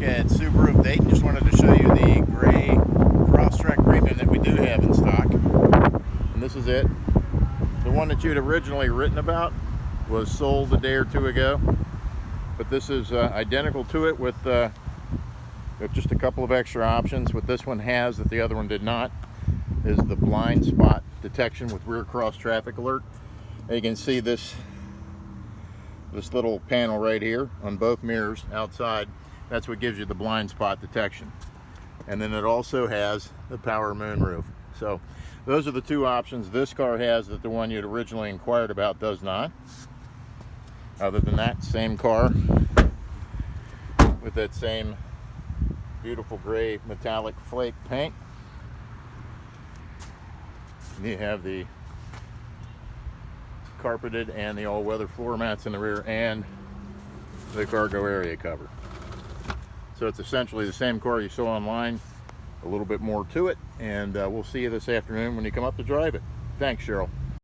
at Subaru of Dayton. Just wanted to show you the gray Crosstrek Premium that we do have in stock. And this is it. The one that you had originally written about was sold a day or two ago. But this is identical to it with just a couple of extra options. What this one has that the other one did not is the blind spot detection with rear cross traffic alert. And you can see this little panel right here on both mirrors outside. That's what gives you the blind spot detection. And then it also has the power moonroof. So those are the two options this car has that the one you'd originally inquired about does not. Other than that, same car with that same beautiful gray metallic flake paint. And you have the carpeted and the all-weather floor mats in the rear and the cargo area cover. So it's essentially the same car you saw online, a little bit more to it, and we'll see you this afternoon when you come up to drive it. Thanks, Cheryl.